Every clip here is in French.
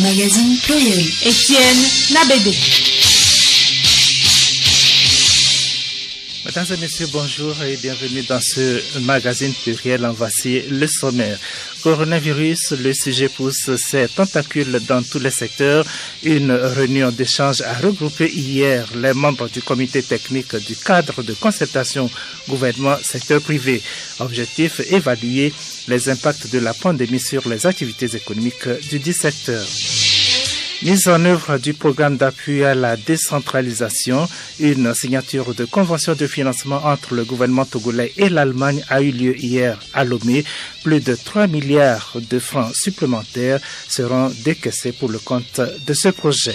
Magazine pluriel. Étienne Nabédé. Mesdames et messieurs, bonjour et bienvenue dans ce magazine pluriel. En voici le sommaire. Coronavirus, le sujet pousse ses tentacules dans tous les secteurs. Une réunion d'échange a regroupé hier les membres du comité technique du cadre de concertation gouvernement-secteur privé. Objectif, évaluer les impacts de la pandémie sur les activités économiques du dit secteur. Mise en œuvre du programme d'appui à la décentralisation, une signature de convention de financement entre le gouvernement togolais et l'Allemagne a eu lieu hier à Lomé. Plus de 3 milliards de francs supplémentaires seront décaissés pour le compte de ce projet.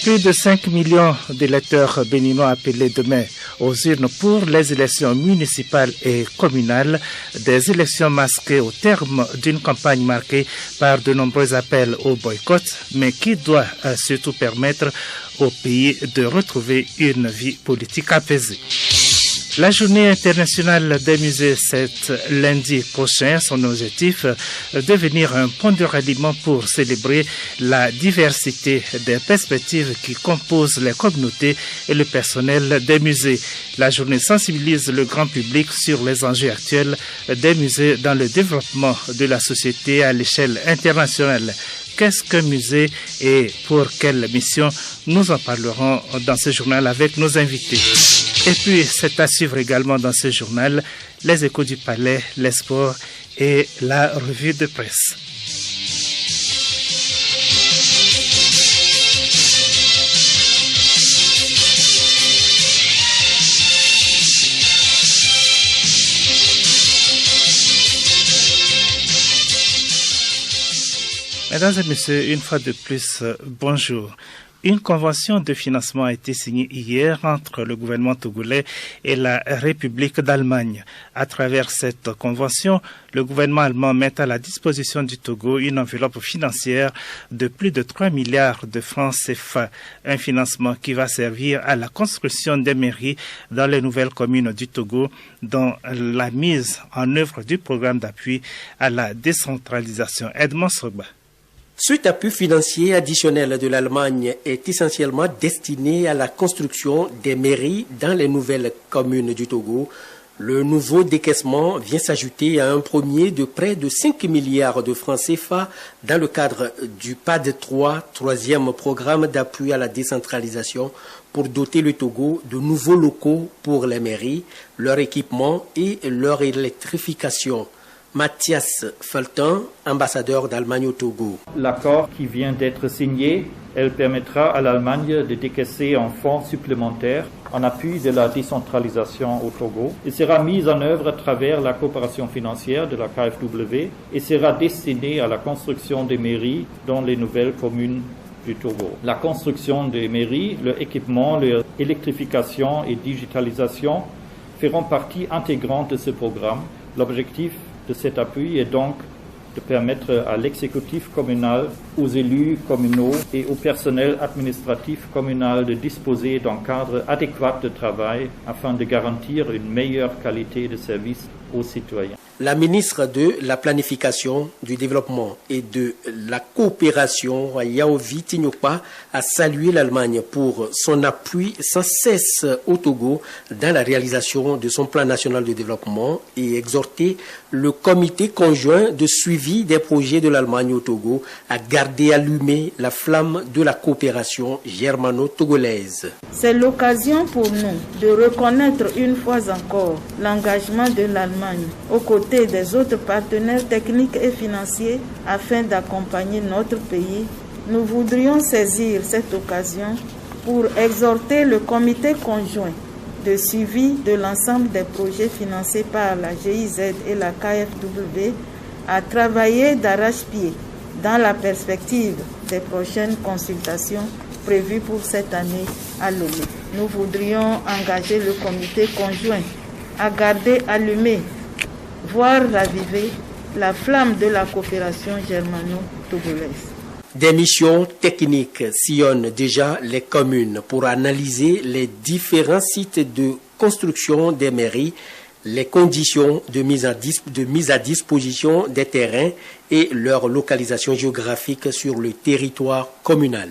Plus de 5 millions d'électeurs béninois appelés demain aux urnes pour les élections municipales et communales, des élections masquées au terme d'une campagne marquée par de nombreux appels au boycott, mais qui doit surtout permettre au pays de retrouver une vie politique apaisée. La journée internationale des musées, c'est lundi prochain. Son objectif, devenir un point de ralliement pour célébrer la diversité des perspectives qui composent les communautés et le personnel des musées. La journée sensibilise le grand public sur les enjeux actuels des musées dans le développement de la société à l'échelle internationale. Qu'est-ce qu'un musée et pour quelle mission? Nous en parlerons dans ce journal avec nos invités. Et puis, c'est à suivre également dans ce journal, les échos du palais, les sports et la revue de presse. Mesdames et messieurs, une fois de plus, bonjour. Une convention de financement a été signée hier entre le gouvernement togolais et la République d'Allemagne. À travers cette convention, le gouvernement allemand met à la disposition du Togo une enveloppe financière de plus de 3 milliards de francs CFA. Un financement qui va servir à la construction des mairies dans les nouvelles communes du Togo, dont la mise en œuvre du programme d'appui à la décentralisation. Edmond Sogba. Cet appui financier additionnel de l'Allemagne est essentiellement destiné à la construction des mairies dans les nouvelles communes du Togo. Le nouveau décaissement vient s'ajouter à un premier de près de 5 milliards de francs CFA dans le cadre du PAD 3, troisième programme d'appui à la décentralisation, pour doter le Togo de nouveaux locaux pour les mairies, leur équipement et leur électrification. Mathias Felton, ambassadeur d'Allemagne au Togo. L'accord qui vient d'être signé, elle permettra à l'Allemagne de décaisser un fonds supplémentaire en appui de la décentralisation au Togo. Il sera mis en œuvre à travers la coopération financière de la KfW et sera destiné à la construction des mairies dans les nouvelles communes du Togo. La construction des mairies, leur équipement, leur électrification et digitalisation feront partie intégrante de ce programme. L'objectif de cet appui est donc de permettre à l'exécutif communal, aux élus communaux et au personnel administratif communal de disposer d'un cadre adéquat de travail afin de garantir une meilleure qualité de service aux citoyens. La ministre de la Planification, du Développement et de la Coopération, Yaovi Tignokpa, a salué l'Allemagne pour son appui sans cesse au Togo dans la réalisation de son plan national de développement et exhorté le comité conjoint de suivi des projets de l'Allemagne au Togo à garder allumée la flamme de la coopération germano-togolaise. C'est l'occasion pour nous de reconnaître une fois encore l'engagement de l'Allemagne aux côtés des autres partenaires techniques et financiers afin d'accompagner notre pays. Nous voudrions saisir cette occasion pour exhorter le comité conjoint de suivi de l'ensemble des projets financés par la GIZ et la KfW à travailler d'arrache-pied dans la perspective des prochaines consultations prévues pour cette année à Lomé. Nous voudrions engager le comité conjoint à garder allumée, voire raviver la flamme de la coopération germano-togolaise. Des missions techniques sillonnent déjà les communes pour analyser les différents sites de construction des mairies. les conditions de mise à disposition des terrains et leur localisation géographique sur le territoire communal.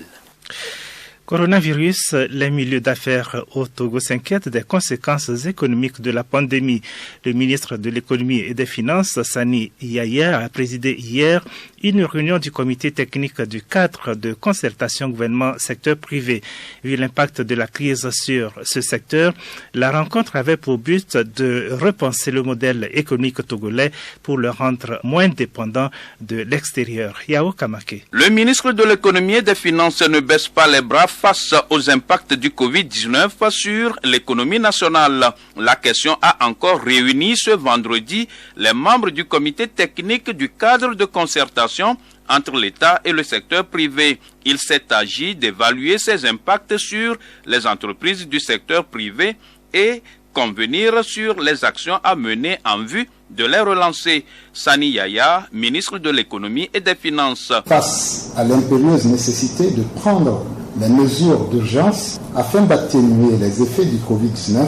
Coronavirus, les milieux d'affaires au Togo s'inquiètent des conséquences économiques de la pandémie. Le ministre de l'économie et des finances, Sani Yaya, a présidé hier une réunion du comité technique du cadre de concertation gouvernement-secteur privé. Vu l'impact de la crise sur ce secteur, la rencontre avait pour but de repenser le modèle économique togolais pour le rendre moins dépendant de l'extérieur. Yao Kamake. Le ministre de l'économie et des finances ne baisse pas les bras face aux impacts du Covid-19 sur l'économie nationale. La question a encore réuni ce vendredi les membres du comité technique du cadre de concertation entre l'État et le secteur privé. Il s'est agi d'évaluer ces impacts sur les entreprises du secteur privé et convenir sur les actions à mener en vue de les relancer. Sani Yaya, ministre de l'économie et des finances. Face à l'impérieuse nécessité de prendre les mesures d'urgence afin d'atténuer les effets du Covid-19,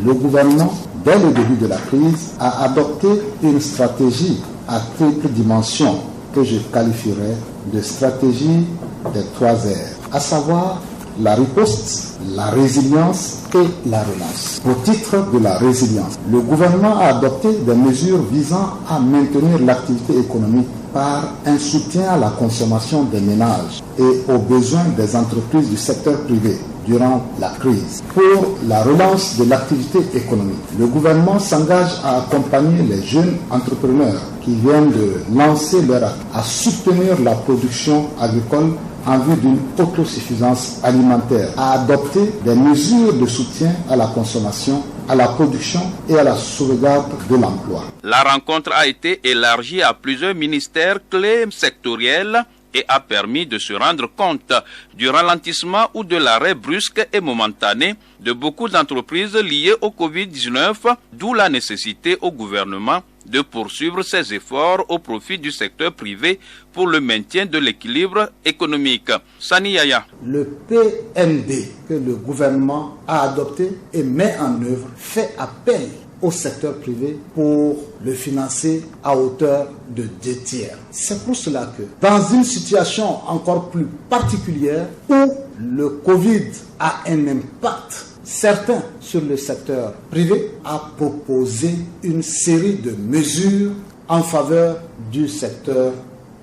le gouvernement, dès le début de la crise, a adopté une stratégie à triple dimension que je qualifierais de stratégie des 3 R, à savoir la riposte, la résilience et la relance. Au titre de la résilience, le gouvernement a adopté des mesures visant à maintenir l'activité économique par un soutien à la consommation des ménages et aux besoins des entreprises du secteur privé durant la crise. Pour la relance de l'activité économique, le gouvernement s'engage à accompagner les jeunes entrepreneurs qui viennent de lancer leur acte, à soutenir la production agricole en vue d'une autosuffisance alimentaire, à adopter des mesures de soutien à la consommation, à la production et à la sauvegarde de l'emploi. La rencontre a été élargie à plusieurs ministères clés sectoriels et a permis de se rendre compte du ralentissement ou de l'arrêt brusque et momentané de beaucoup d'entreprises liées au Covid-19, d'où la nécessité au gouvernement de poursuivre ses efforts au profit du secteur privé pour le maintien de l'équilibre économique. Sani Yaya. Le PNB que le gouvernement a adopté et met en œuvre fait appel au secteur privé pour le financer à hauteur de 2/3. C'est pour cela que, dans une situation encore plus particulière où le Covid a un impact certain sur le secteur privé, a proposé une série de mesures en faveur du secteur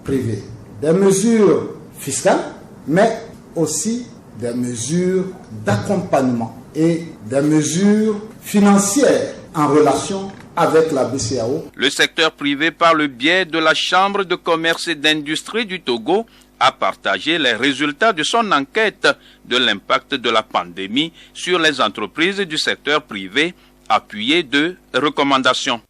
privé. Des mesures fiscales, mais aussi des mesures d'accompagnement et des mesures financières en relation avec la BCEAO. Le secteur privé, par le biais de la Chambre de commerce et d'industrie du Togo, a partagé les résultats de son enquête de l'impact de la pandémie sur les entreprises du secteur privé, appuyée de recommandations.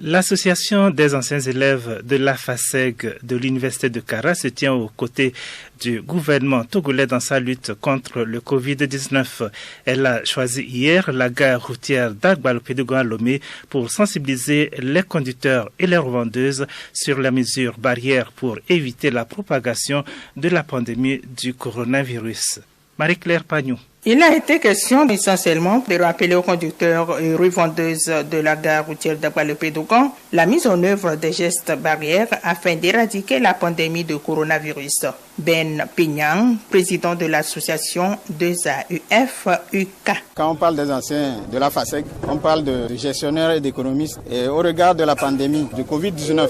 L'association des anciens élèves de la FASEG de l'Université de Kara se tient aux côtés du gouvernement togolais dans sa lutte contre le Covid-19. Elle a choisi hier la gare routière d'Agbalopédougou à Lomé pour sensibiliser les conducteurs et les revendeuses sur les mesures barrières pour éviter la propagation de la pandémie du coronavirus. Marie-Claire Pagnou. Il a été question essentiellement de rappeler aux conducteurs et revendeuses de la gare routière d'Agbalopédougou la mise en œuvre des gestes barrières afin d'éradiquer la pandémie de coronavirus. Ben Pignang, président de l'association 2AUF-UK. Quand on parle des anciens de la FASEG, on parle de gestionnaires et d'économistes. Et au regard de la pandémie de Covid-19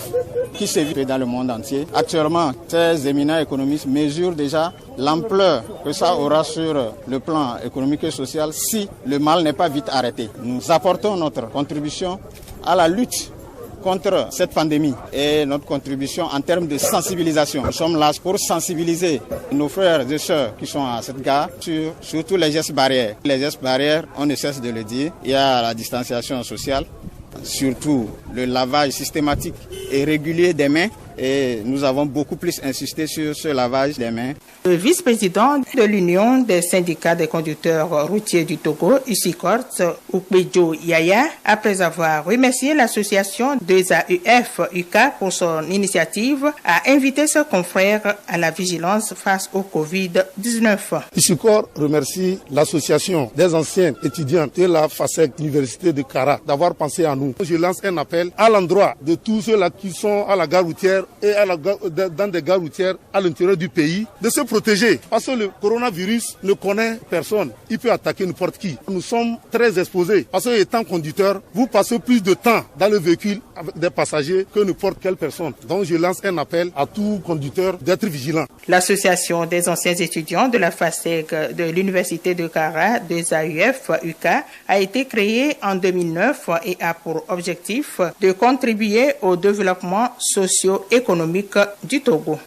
qui sévit dans le monde entier, actuellement, ces éminents économistes mesurent déjà l'ampleur que ça aura sur le plan économique et social si le mal n'est pas vite arrêté. Nous apportons notre contribution à la lutte contre cette pandémie et notre contribution en termes de sensibilisation. Nous sommes là pour sensibiliser nos frères et sœurs qui sont à cette gare sur surtout les gestes barrières. Les gestes barrières, on ne cesse de le dire, il y a la distanciation sociale, surtout le lavage systématique et régulier des mains et nous avons beaucoup plus insisté sur ce lavage des mains. Le vice-président de l'Union des syndicats des conducteurs routiers du Togo, UCICORT, Ukbejo Yaya, après avoir remercié l'association des AUF-UK pour son initiative, a invité ses confrères à la vigilance face au Covid-19. UCICORT remercie l'association des anciens étudiants de la FASEG Université de Kara d'avoir pensé à nous. Je lance un appel à l'endroit de tous ceux-là qui sont à la gare routière et dans des gares routières à l'intérieur du pays de se protéger parce que le coronavirus ne connaît personne. Il peut attaquer n'importe qui. Nous sommes très exposés parce que étant conducteur, vous passez plus de temps dans le véhicule avec des passagers que n'importe quelle personne. Donc je lance un appel à tout conducteur d'être vigilant. L'association des anciens étudiants de la FASEG de l'Université de Kara, des AUF-UK, a été créée en 2009 et a pour objectif de contribuer au développement socio-économique du Togo.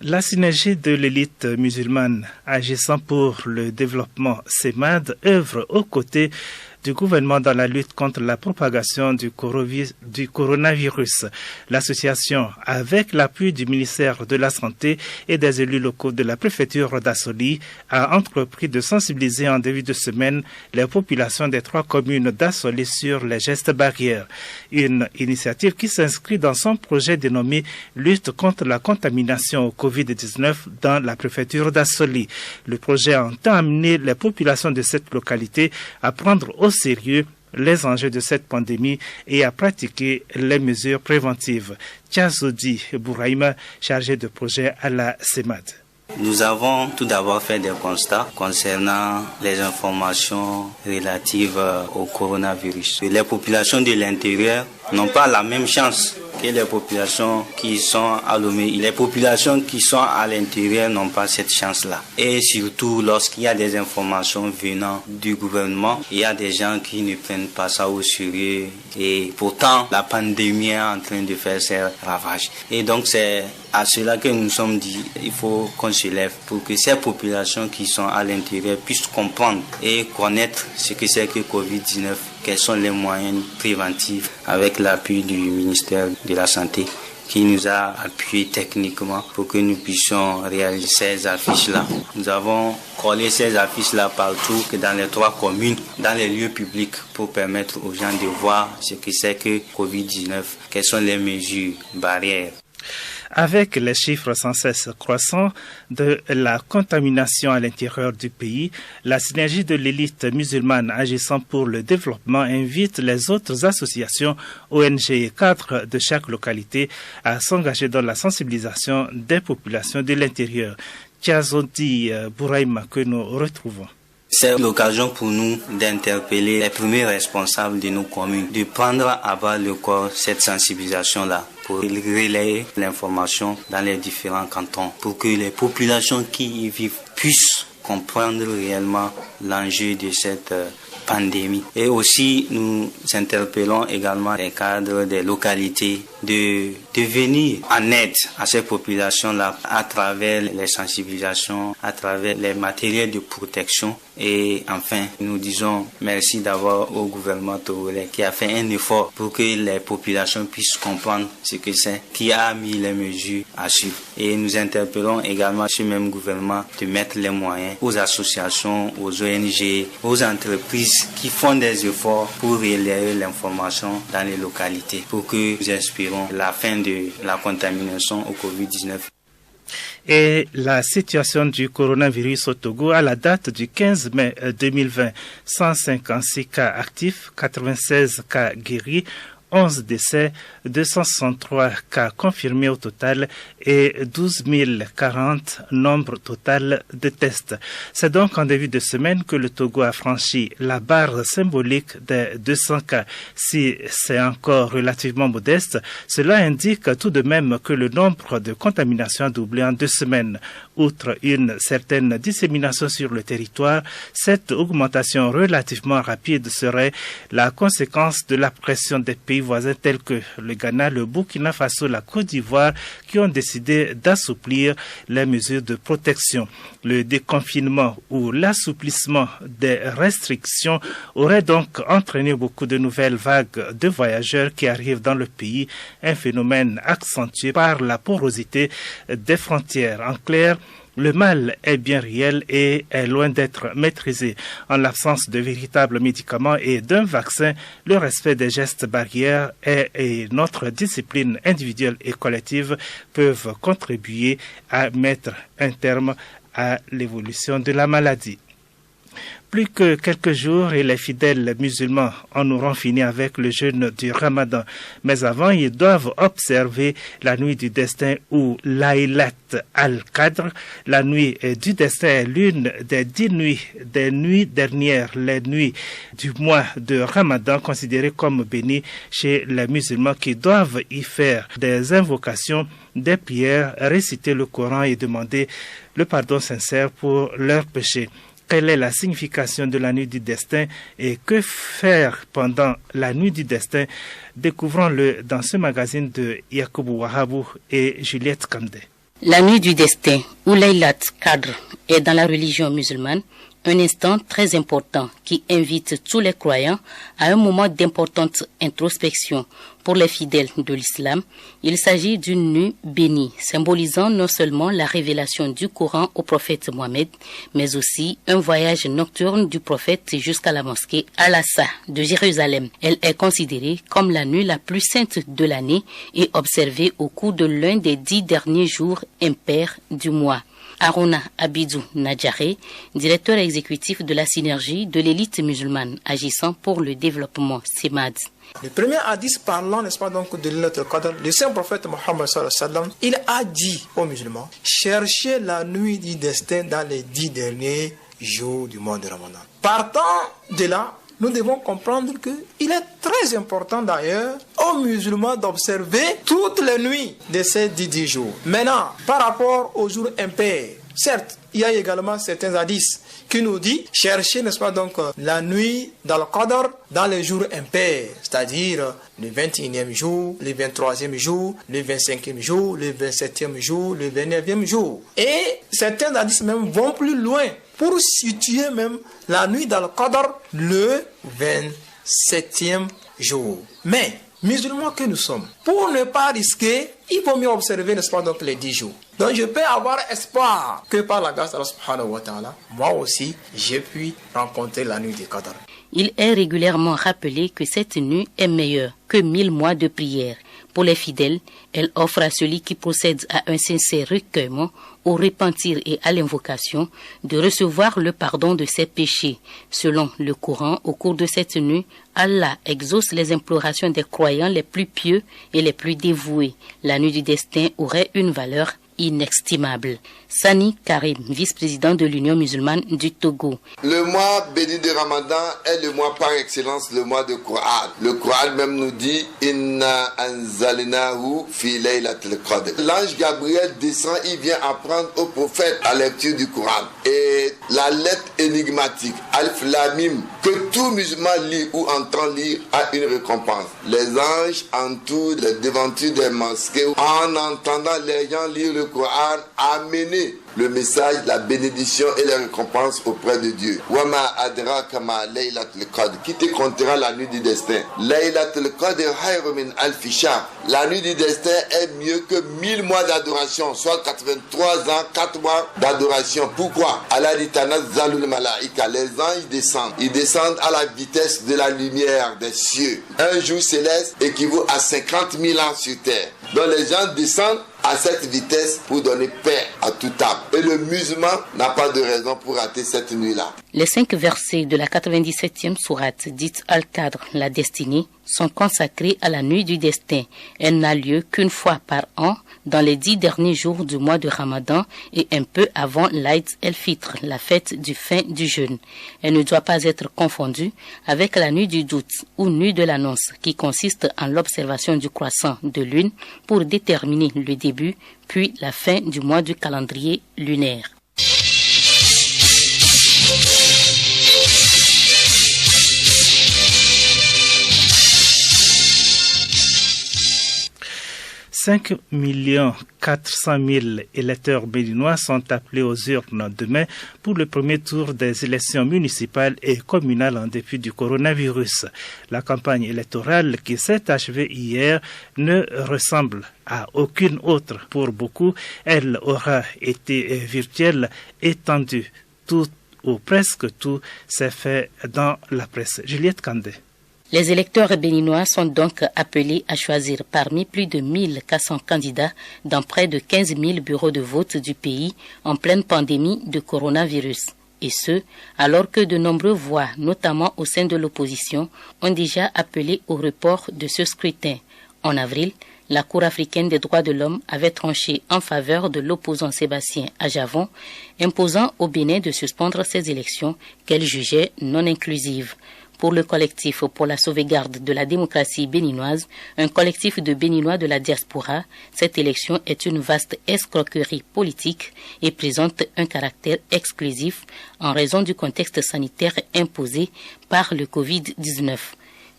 La synergie de l'élite musulmane agissant pour le développement CEMAD œuvre aux côtés du gouvernement dans la lutte contre la propagation du coronavirus. L'association, avec l'appui du ministère de la Santé et des élus locaux de la préfecture d'Assoli, a entrepris de sensibiliser en début de semaine les populations des 3 communes d'Assoli sur les gestes barrières. Une initiative qui s'inscrit dans son projet dénommé Lutte contre la contamination au Covid-19 dans la préfecture d'Assoli. Le projet entend amener les populations de cette localité à prendre au sérieux les enjeux de cette pandémie et à pratiquer les mesures préventives. Tiazodi Bouraïma, chargé de projet à la CEMAD. Nous avons tout d'abord fait des constats concernant les informations relatives au coronavirus. Les populations de l'intérieur n'ont pas la même chance que les populations qui sont à Lomé. Les populations qui sont à l'intérieur n'ont pas cette chance-là. Et surtout, lorsqu'il y a des informations venant du gouvernement, il y a des gens qui ne prennent pas ça au sérieux. Et pourtant, la pandémie est en train de faire ses ravages. Et donc, c'est à cela que nous sommes dit, il faut qu'on se lève pour que ces populations qui sont à l'intérieur puissent comprendre et connaître ce que c'est que Covid-19, quels sont les moyens préventifs avec l'appui du ministère de la Santé qui nous a appuyé techniquement pour que nous puissions réaliser ces affiches-là. Nous avons collé ces affiches-là partout, que dans les 3 communes, dans les lieux publics, pour permettre aux gens de voir ce que c'est que Covid-19, quelles sont les mesures barrières. Avec les chiffres sans cesse croissants de la contamination à l'intérieur du pays, la synergie de l'élite musulmane agissant pour le développement invite les autres associations, ONG et cadres de chaque localité à s'engager dans la sensibilisation des populations de l'intérieur. Tiazodi Bouraïma que nous retrouvons. C'est l'occasion pour nous d'interpeller les premiers responsables de nos communes, de prendre à bas le corps cette sensibilisation-là pour relayer l'information dans les différents cantons, pour que les populations qui y vivent puissent comprendre réellement l'enjeu de cette pandémie. Et aussi, nous interpellons également les cadres des localités de venir en aide à ces populations-là à travers les sensibilisations, à travers les matériels de protection. Et enfin, nous disons merci d'abord au gouvernement togolais qui a fait un effort pour que les populations puissent comprendre ce que c'est, qui a mis les mesures à suivre. Et nous interpellons également ce même gouvernement de mettre les moyens aux associations, aux ONG, aux entreprises qui font des efforts pour relayer l'information dans les localités pour que nous espérons la fin de la contamination au Covid-19. Et la situation du coronavirus au Togo à la date du 15 mai 2020, 156 cas actifs, 96 cas guéris, 11 décès, 263 cas confirmés au total et 12 040 nombre total de tests. C'est donc en début de semaine que le Togo a franchi la barre symbolique des 200 cas. Si c'est encore relativement modeste, cela indique tout de même que le nombre de contaminations a doublé en 2 semaines. Outre une certaine dissémination sur le territoire, cette augmentation relativement rapide serait la conséquence de la pression des pays pays voisins tels que le Ghana, le Burkina Faso, la Côte d'Ivoire qui ont décidé d'assouplir les mesures de protection. Le déconfinement ou l'assouplissement des restrictions aurait donc entraîné beaucoup de nouvelles vagues de voyageurs qui arrivent dans le pays, un phénomène accentué par la porosité des frontières. En clair, le mal est bien réel et est loin d'être maîtrisé. En l'absence de véritables médicaments et d'un vaccin, le respect des gestes barrières et notre discipline individuelle et collective peuvent contribuer à mettre un terme à l'évolution de la maladie. Plus que quelques jours et les fidèles musulmans en auront fini avec le jeûne du Ramadan. Mais avant, ils doivent observer la nuit du destin ou Laylat al-Qadr. La nuit du destin est l'une des 10 nuits dernières, les nuits du mois de Ramadan, considérées comme bénies chez les musulmans qui doivent y faire des invocations, des prières, réciter le Coran et demander le pardon sincère pour leurs péchés. Quelle est la signification de la nuit du destin et que faire pendant la nuit du destin? Découvrons-le dans ce magazine de Yacoubou Wahabou et Juliette Kandé. La nuit du destin, ou Laylat Qadr, est dans la religion musulmane un instant très important qui invite tous les croyants à un moment d'importante introspection. Pour les fidèles de l'islam, il s'agit d'une nuit bénie, symbolisant non seulement la révélation du Coran au prophète Mohammed, mais aussi un voyage nocturne du prophète jusqu'à la mosquée Al-Aqsa de Jérusalem. Elle est considérée comme la nuit la plus sainte de l'année et observée au cours de l'un des 10 derniers jours impairs du mois. Aruna Abidou Nadjaré, directeur exécutif de la synergie de l'élite musulmane agissant pour le développement CEMAD. Le premier hadith parlant, n'est-ce pas, donc de Laylat al-Qadr, le saint prophète Mohammed sallallahu alayhi wa sallam, il a dit aux musulmans, cherchez la nuit du destin dans les 10 derniers jours du mois de Ramadan. Partant de là, nous devons comprendre qu'il est très important d'ailleurs aux musulmans d'observer toutes les nuits de ces 10 jours. Maintenant, par rapport aux jours impairs, certes, il y a également certains hadiths qui nous disent chercher, n'est-ce pas, donc la nuit dans le Qadr dans les jours impairs, c'est-à-dire le 21e jour, le 23e jour, le 25e jour, le 27e jour, le 29e jour. Et certains hadiths même vont plus loin pour situer même la nuit dans le Qadr le 27e jour. Mais, musulmans que nous sommes, pour ne pas risquer, il faut mieux observer, n'est-ce pas, donc les 10 jours. Donc je peux avoir espoir que par la grâce d'Allah subhanahu wa ta'ala, moi aussi, j'ai pu rencontrer la nuit du Qadr. Il est régulièrement rappelé que cette nuit est meilleure que 1000 mois de prière. Pour les fidèles, elle offre à celui qui procède à un sincère recueillement, au repentir et à l'invocation, de recevoir le pardon de ses péchés. Selon le Coran, au cours de cette nuit, Allah exauce les implorations des croyants les plus pieux et les plus dévoués. La nuit du destin aurait une valeur inestimable. Sani Karim, vice-président de l'Union musulmane du Togo. Le mois béni de Ramadan est le mois par excellence, le mois de Coran. Le Coran même nous dit Inna anzalnahu fi laylatil qadr. L'ange Gabriel descend, il vient apprendre au prophète la lecture du Coran. Et la lettre énigmatique, Alif Lam Mim, que tout musulman lit ou entend lire, a une récompense. Les anges entourent les devantures des mosquées en entendant les gens lire le Coran, amener le message, la bénédiction et les récompenses auprès de Dieu. Wama adraka ma laylatul qadr, qui te comptera la nuit du destin. Laylatul qadr khayru min alfi shahr. La nuit du destin est mieux que 1000 mois d'adoration, soit 83 ans, 4 mois d'adoration. Pourquoi? Allah dit tanazzalul malaika, les anges descendent. Ils descendent à la vitesse de la lumière des cieux. Un jour céleste équivaut à 50 000 ans sur terre. Donc les gens descendent à cette vitesse pour donner paix à toute âme. Et le musulman n'a pas de raison pour rater cette nuit-là. Les 5 versets de la 97e sourate, dite Al-Qadr, la destinée, sont consacrés à la nuit du destin. Elle n'a lieu qu'une fois par an, dans les 10 derniers jours du mois de Ramadan et un peu avant l'Aïd el-Fitr, la fête du fin du jeûne. Elle ne doit pas être confondue avec la nuit du doute ou nuit de l'annonce, qui consiste en l'observation du croissant de lune pour déterminer le début puis la fin du mois du calendrier lunaire. 5 400 000 électeurs béninois sont appelés aux urnes demain pour le premier tour des élections municipales et communales en dépit du coronavirus. La campagne électorale qui s'est achevée hier ne ressemble à aucune autre. Pour beaucoup, elle aura été virtuelle, étendue. Tout ou presque tout s'est fait dans la presse. Juliette Kandé. Les électeurs béninois sont donc appelés à choisir parmi plus de 1400 candidats dans près de 15 000 bureaux de vote du pays en pleine pandémie de coronavirus. Et ce, alors que de nombreuses voix, notamment au sein de l'opposition, ont déjà appelé au report de ce scrutin. En avril, la Cour africaine des droits de l'homme avait tranché en faveur de l'opposant Sébastien Ajavon, imposant au Bénin de suspendre ces élections qu'elle jugeait non inclusives. Pour le collectif pour la sauvegarde de la démocratie béninoise, un collectif de Béninois de la diaspora, cette élection est une vaste escroquerie politique et présente un caractère exclusif en raison du contexte sanitaire imposé par le Covid-19.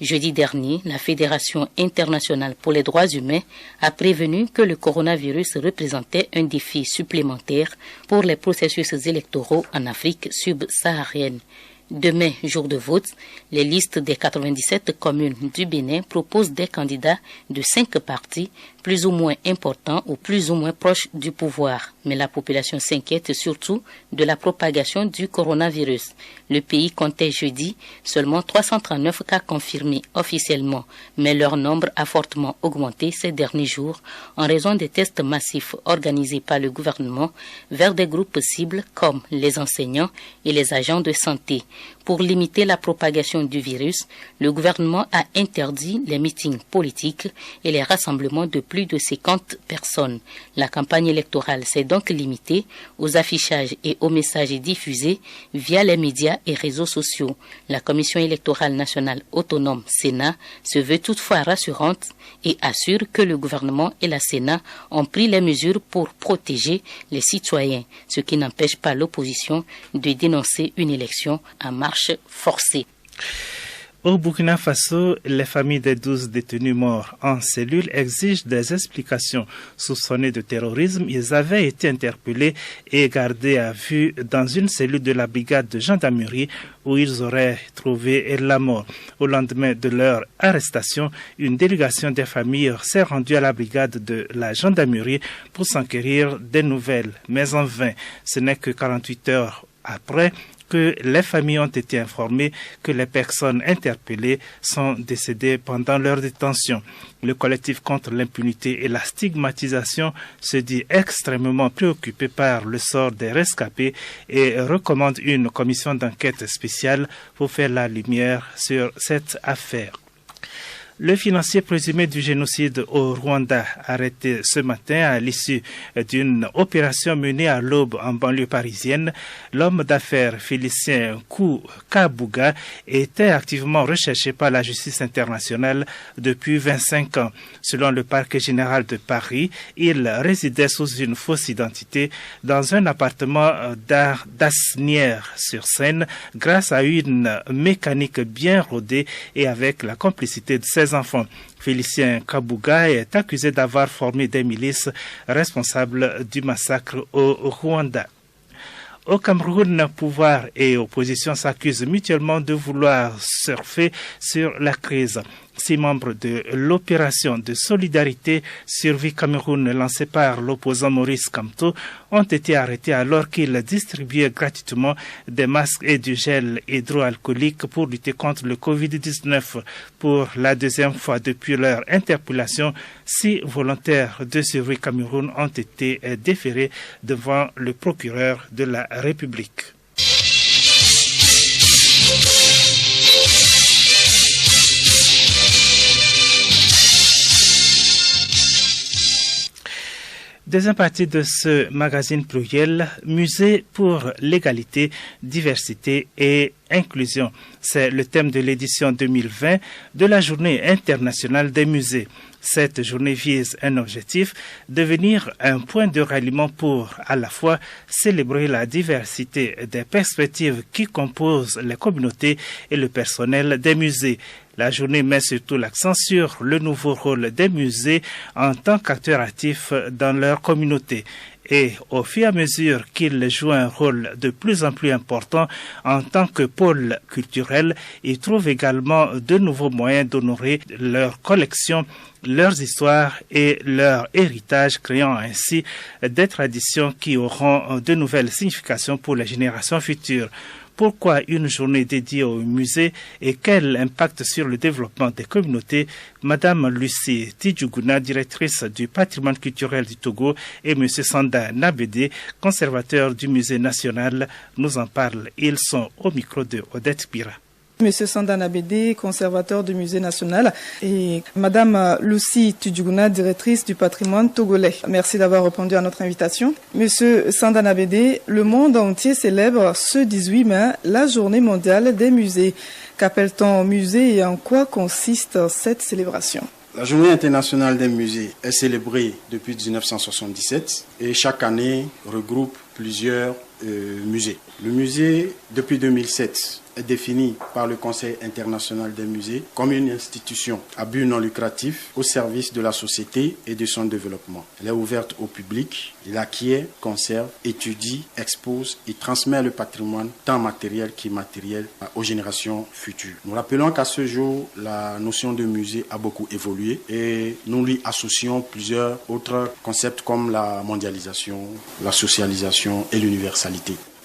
Jeudi dernier, la Fédération internationale pour les droits humains a prévenu que le coronavirus représentait un défi supplémentaire pour les processus électoraux en Afrique subsaharienne. Demain, jour de vote, les listes des 97 communes du Bénin proposent des candidats de 5 partis, plus ou moins importants ou plus ou moins proches du pouvoir. Mais la population s'inquiète surtout de la propagation du coronavirus. Le pays comptait jeudi seulement 339 cas confirmés officiellement, mais leur nombre a fortement augmenté ces derniers jours en raison des tests massifs organisés par le gouvernement vers des groupes cibles comme les enseignants et les agents de santé. Pour limiter la propagation du virus, le gouvernement a interdit les meetings politiques et les rassemblements de plus de 50 personnes. La campagne électorale s'est donc limitée aux affichages et aux messages diffusés via les médias et réseaux sociaux. La Commission électorale nationale autonome Sénat se veut toutefois rassurante et assure que le gouvernement et la Sénat ont pris les mesures pour protéger les citoyens, ce qui n'empêche pas l'opposition de dénoncer une élection à marche forcée. Au Burkina Faso, les familles des 12 détenus morts en cellule exigent des explications. Soupçonnés de terrorisme, ils avaient été interpellés et gardés à vue dans une cellule de la brigade de gendarmerie où ils auraient trouvé la mort. Au lendemain de leur arrestation, une délégation des familles s'est rendue à la brigade de la gendarmerie pour s'enquérir des nouvelles. Mais en vain, ce n'est que 48 heures après que les familles ont été informées que les personnes interpellées sont décédées pendant leur détention. Le collectif contre l'impunité et la stigmatisation se dit extrêmement préoccupé par le sort des rescapés et recommande une commission d'enquête spéciale pour faire la lumière sur cette affaire. Le financier présumé du génocide au Rwanda, arrêté ce matin à l'issue d'une opération menée à l'aube en banlieue parisienne, l'homme d'affaires Félicien Kabuga était activement recherché par la justice internationale depuis 25 ans. Selon le parquet général de Paris, il résidait sous une fausse identité dans un appartement d'Asnières-sur-Seine grâce à une mécanique bien rodée et avec la complicité de ses enfants. Félicien Kabuga est accusé d'avoir formé des milices responsables du massacre au Rwanda. Au Cameroun, pouvoir et opposition s'accusent mutuellement de vouloir surfer sur la crise. 6 membres de l'opération de solidarité Survie Cameroun lancée par l'opposant Maurice Kamto ont été arrêtés alors qu'ils distribuaient gratuitement des masques et du gel hydroalcoolique pour lutter contre le Covid-19. Pour la deuxième fois depuis leur interpellation, 6 volontaires de Survie Cameroun ont été déférés devant le procureur de la République. Deuxième partie de ce magazine pluriel, Musée pour l'égalité, diversité et inclusion. C'est le thème de l'édition 2020 de la Journée internationale des musées. Cette journée vise un objectif, devenir un point de ralliement pour à la fois célébrer la diversité des perspectives qui composent les communautés et le personnel des musées. La journée met surtout l'accent sur le nouveau rôle des musées en tant qu'acteurs actifs dans leur communauté. Et au fur et à mesure qu'ils jouent un rôle de plus en plus important en tant que pôle culturel, ils trouvent également de nouveaux moyens d'honorer leurs collections, leurs histoires et leur héritage, créant ainsi des traditions qui auront de nouvelles significations pour les générations futures. Pourquoi une journée dédiée au musée et quel impact sur le développement des communautés? Madame Lucie Tidjougouna, directrice du patrimoine culturel du Togo, et Monsieur Sanda Nabédé, conservateur du musée national, nous en parlent. Ils sont au micro de Odette Pira. Monsieur Sanda Nabédé, conservateur du musée national, et Madame Lucie Tidjougouna, directrice du patrimoine togolais. Merci d'avoir répondu à notre invitation. Monsieur Sanda Nabédé, le monde entier célèbre ce 18 mai la journée mondiale des musées. Qu'appelle-t-on musée et en quoi consiste cette célébration? La journée internationale des musées est célébrée depuis 1977 et chaque année regroupe plusieurs musées. Le musée, depuis 2007, est défini par le Conseil international des musées comme une institution à but non lucratif au service de la société et de son développement. Elle est ouverte au public, il acquiert, conserve, étudie, expose et transmet le patrimoine tant matériel qu'immatériel aux générations futures. Nous rappelons qu'à ce jour, la notion de musée a beaucoup évolué et nous lui associons plusieurs autres concepts comme la mondialisation, la socialisation et l'universalité.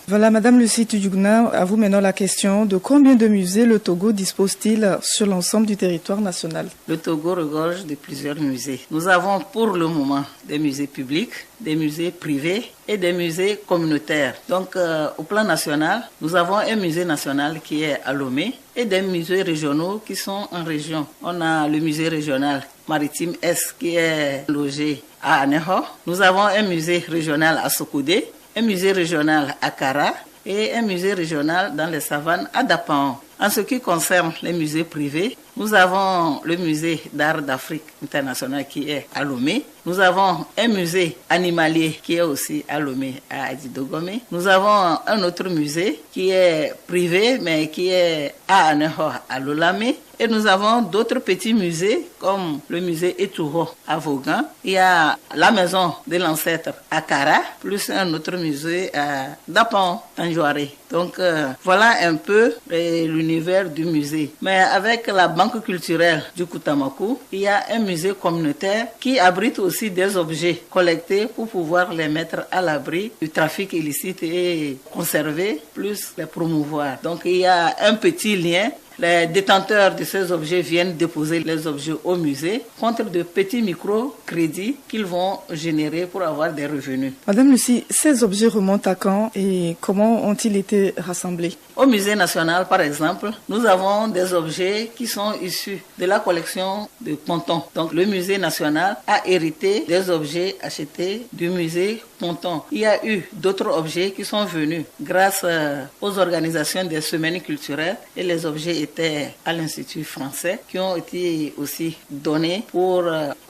Voilà, Madame Lucie Tidjougouna, à vous maintenant la question de combien de musées le Togo dispose-t-il sur l'ensemble du territoire national? Le Togo regorge de plusieurs musées. Nous avons pour le moment des musées publics, des musées privés et des musées communautaires. Donc, au plan national, nous avons un musée national qui est à Lomé et des musées régionaux qui sont en région. On a le musée régional maritime Est qui est logé à Aneho. Nous avons un musée régional à Sokoudé, un musée régional à Kara et un musée régional dans les savanes à Dapan. En ce qui concerne les musées privés, nous avons le musée d'art d'Afrique international qui est à Lomé. Nous avons un musée animalier qui est aussi à Lomé, à Adidogomé. Nous avons un autre musée qui est privé mais qui est à Aneho, à Lolamé. Et nous avons d'autres petits musées comme le musée Etouro à Vaughan. Il y a la maison de l'ancêtre à Kara, plus un autre musée à Dapan, Tanjouaré. Donc voilà un peu l'univers du musée. Mais avec la banque culturelle du Koutamakou, il y a un musée communautaire qui abrite aussi des objets collectés pour pouvoir les mettre à l'abri du trafic illicite et conserver, plus les promouvoir. Donc il y a un petit lien. Les détenteurs de ces objets viennent déposer les objets au musée contre de petits micro-crédits qu'ils vont générer pour avoir des revenus. Madame Lucie, ces objets remontent à quand et comment ont-ils été rassemblés? Au musée national, par exemple, nous avons des objets qui sont issus de la collection de Ponton. Donc le musée national a hérité des objets achetés du musée Ponton. Il y a eu d'autres objets qui sont venus grâce aux organisations des semaines culturelles et les objets étaient à l'Institut français qui ont été aussi donnés pour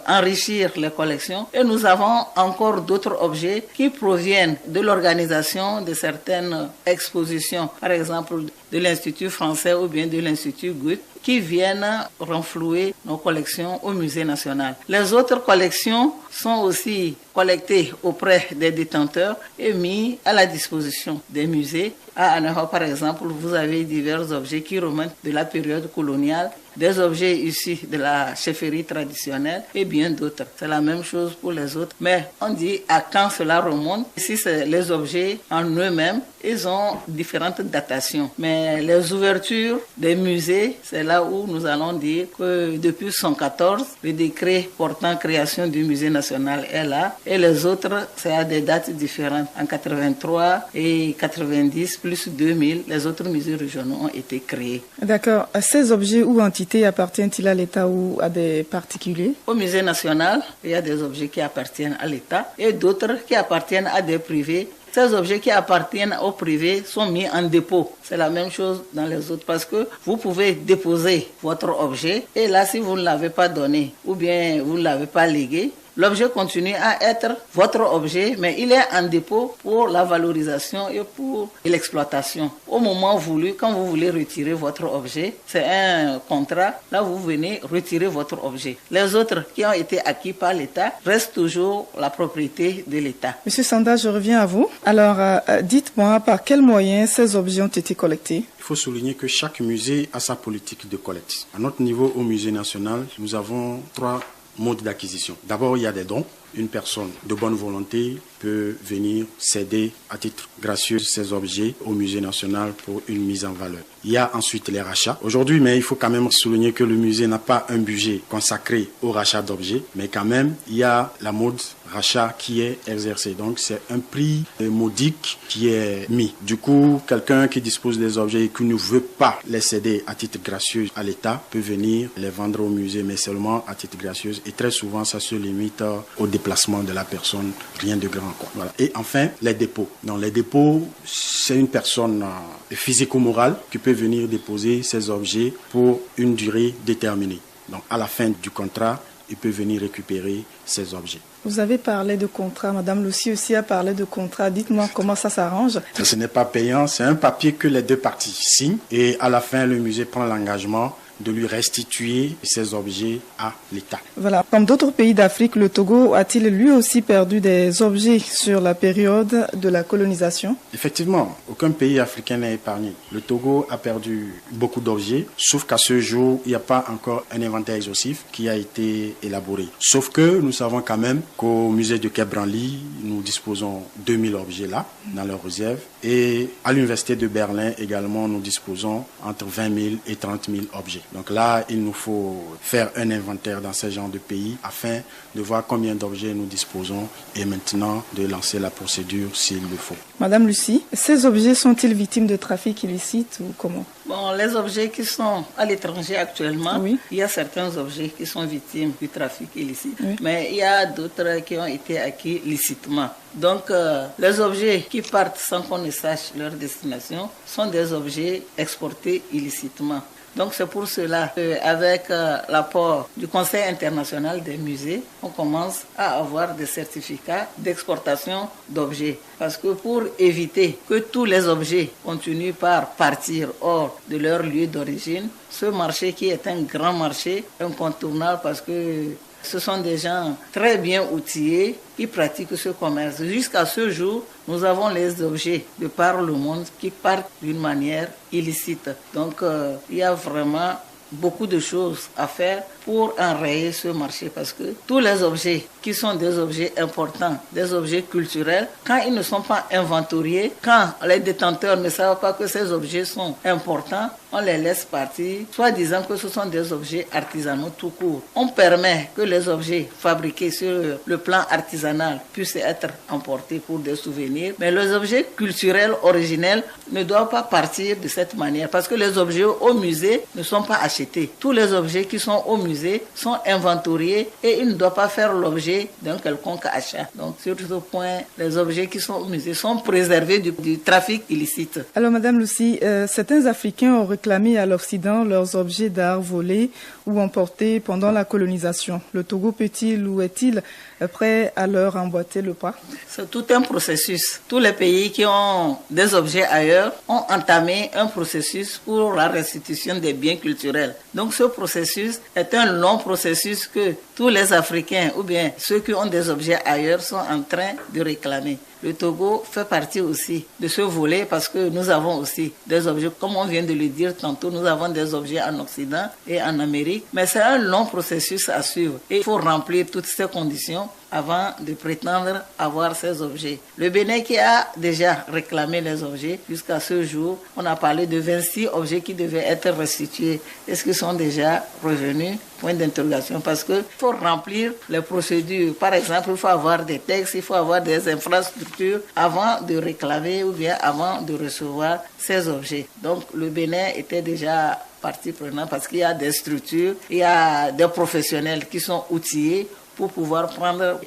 enrichir les collections. Et nous avons encore d'autres objets qui proviennent de l'organisation de certaines expositions, par exemple de l'Institut français ou bien de l'Institut Goethe, qui viennent renflouer nos collections au musée national. Les autres collections sont aussi collectées auprès des détenteurs et mis à la disposition des musées. À Aneho, par exemple, vous avez divers objets qui remontent de la période coloniale, des objets issus de la chefferie traditionnelle et bien d'autres. C'est la même chose pour les autres. Mais on dit à quand cela remonte. Ici, c'est les objets en eux-mêmes. Ils ont différentes datations. Mais les ouvertures des musées, c'est là où nous allons dire que depuis 1914, le décret portant création du musée national est là. Et les autres, c'est à des dates différentes. En 83 et 90 plus 2000, les autres musées régionaux ont été créés. D'accord. Ces objets ou entités appartiennent-ils à l'État ou à des particuliers? Au musée national, il y a des objets qui appartiennent à l'État et d'autres qui appartiennent à des privés ces objets qui appartiennent au privé sont mis en dépôt. C'est la même chose dans les autres parce que vous pouvez déposer votre objet et là, si vous ne l'avez pas donné ou bien vous ne l'avez pas légué, l'objet continue à être votre objet, mais il est en dépôt pour la valorisation et pour l'exploitation. Au moment voulu, quand vous voulez retirer votre objet, c'est un contrat, là vous venez retirer votre objet. Les autres qui ont été acquis par l'État restent toujours la propriété de l'État. Monsieur Sanda, je reviens à vous. Alors, dites-moi, par quels moyens ces objets ont été collectés? Il faut souligner que chaque musée a sa politique de collecte. À notre niveau, au Musée national, nous avons 3 modes d'acquisition. D'abord, il y a des dons. Une personne de bonne volonté peut venir céder à titre gracieux ces objets au Musée national pour une mise en valeur. Il y a ensuite les rachats. Aujourd'hui, mais il faut quand même souligner que le musée n'a pas un budget consacré au rachat d'objets, mais quand même, il y a la mode rachat qui est exercée. Donc, c'est un prix modique qui est mis. Du coup, quelqu'un qui dispose des objets et qui ne veut pas les céder à titre gracieux à l'État peut venir les vendre au musée, mais seulement à titre gracieux. Et très souvent, ça se limite au déplacement de la personne, rien de grand, quoi. Voilà. Et enfin, les dépôts. Dans les dépôts, c'est une personne physique ou morale qui peut venir déposer ses objets pour une durée déterminée. Donc, à la fin du contrat, il peut venir récupérer ses objets. Vous avez parlé de contrat, Madame Lucie aussi a parlé de contrat. Dites-moi comment ça s'arrange. Ce n'est pas payant, c'est un papier que les 2 parties signent et à la fin, le musée prend l'engagement de lui restituer ses objets à l'État. Voilà. Comme d'autres pays d'Afrique, le Togo a-t-il lui aussi perdu des objets sur la période de la colonisation? Effectivement, aucun pays africain n'est épargné. Le Togo a perdu beaucoup d'objets, sauf qu'à ce jour, il n'y a pas encore un inventaire exhaustif qui a été élaboré. Sauf que nous savons quand même qu'au musée de Quai Branly, nous disposons 2000 objets là, dans leur réserve. Et à l'université de Berlin également, nous disposons entre 20 000 et 30 000 objets. Donc là, il nous faut faire un inventaire dans ce genre de pays afin de voir combien d'objets nous disposons et maintenant de lancer la procédure s'il le faut. Madame Lucie, ces objets sont-ils victimes de trafic illicite ou comment? Bon, les objets qui sont à l'étranger actuellement, oui. Il y a certains objets qui sont victimes du trafic illicite, oui. Mais il y a d'autres qui ont été acquis licitement. Donc, les objets qui partent sans qu'on ne sache leur destination sont des objets exportés illicitement. Donc c'est pour cela qu'avec l'apport du Conseil international des musées, on commence à avoir des certificats d'exportation d'objets. Parce que pour éviter que tous les objets continuent par partir hors de leur lieu d'origine, ce marché qui est un grand marché incontournable parce que ce sont des gens très bien outillés qui pratiquent ce commerce. Jusqu'à ce jour, nous avons les objets de par le monde qui partent d'une manière illicite. Donc, il y a vraiment beaucoup de choses à faire pour enrayer ce marché parce que tous les objets qui sont des objets importants, des objets culturels, quand ils ne sont pas inventoriés, quand les détenteurs ne savent pas que ces objets sont importants, on les laisse partir, soit disant que ce sont des objets artisanaux tout court. On permet que les objets fabriqués sur le plan artisanal puissent être emportés pour des souvenirs, mais les objets culturels originels ne doivent pas partir de cette manière parce que les objets au musée ne sont pas achetés. Tous les objets qui sont au musée sont inventoriés et ils ne doivent pas faire l'objet d'un quelconque achat. Donc sur ce point, les objets qui sont au musée sont préservés du trafic illicite. Alors Madame Lucie, certains Africains ont réclamé à l'Occident leurs objets d'art volés ou emportés pendant la colonisation. Le Togo peut-il ou est-il prêt à leur emboîter le pas? C'est tout un processus. Tous les pays qui ont des objets ailleurs ont entamé un processus pour la restitution des biens culturels. Donc ce processus est un long processus que tous les Africains ou bien ceux qui ont des objets ailleurs sont en train de réclamer. Le Togo fait partie aussi de ce volet parce que nous avons aussi des objets, comme on vient de le dire tantôt, nous avons des objets en Occident et en Amérique. Mais c'est un long processus à suivre et il faut remplir toutes ces conditions avant de prétendre avoir ces objets. Le Bénin qui a déjà réclamé les objets, jusqu'à ce jour, on a parlé de 26 objets qui devaient être restitués. Est-ce qu'ils sont déjà revenus? Point d'interrogation, parce qu'il faut remplir les procédures. Par exemple, il faut avoir des textes, il faut avoir des infrastructures avant de réclamer ou bien avant de recevoir ces objets. Donc le Bénin était déjà partie prenante parce qu'il y a des structures, il y a des professionnels qui sont outillés pour pouvoir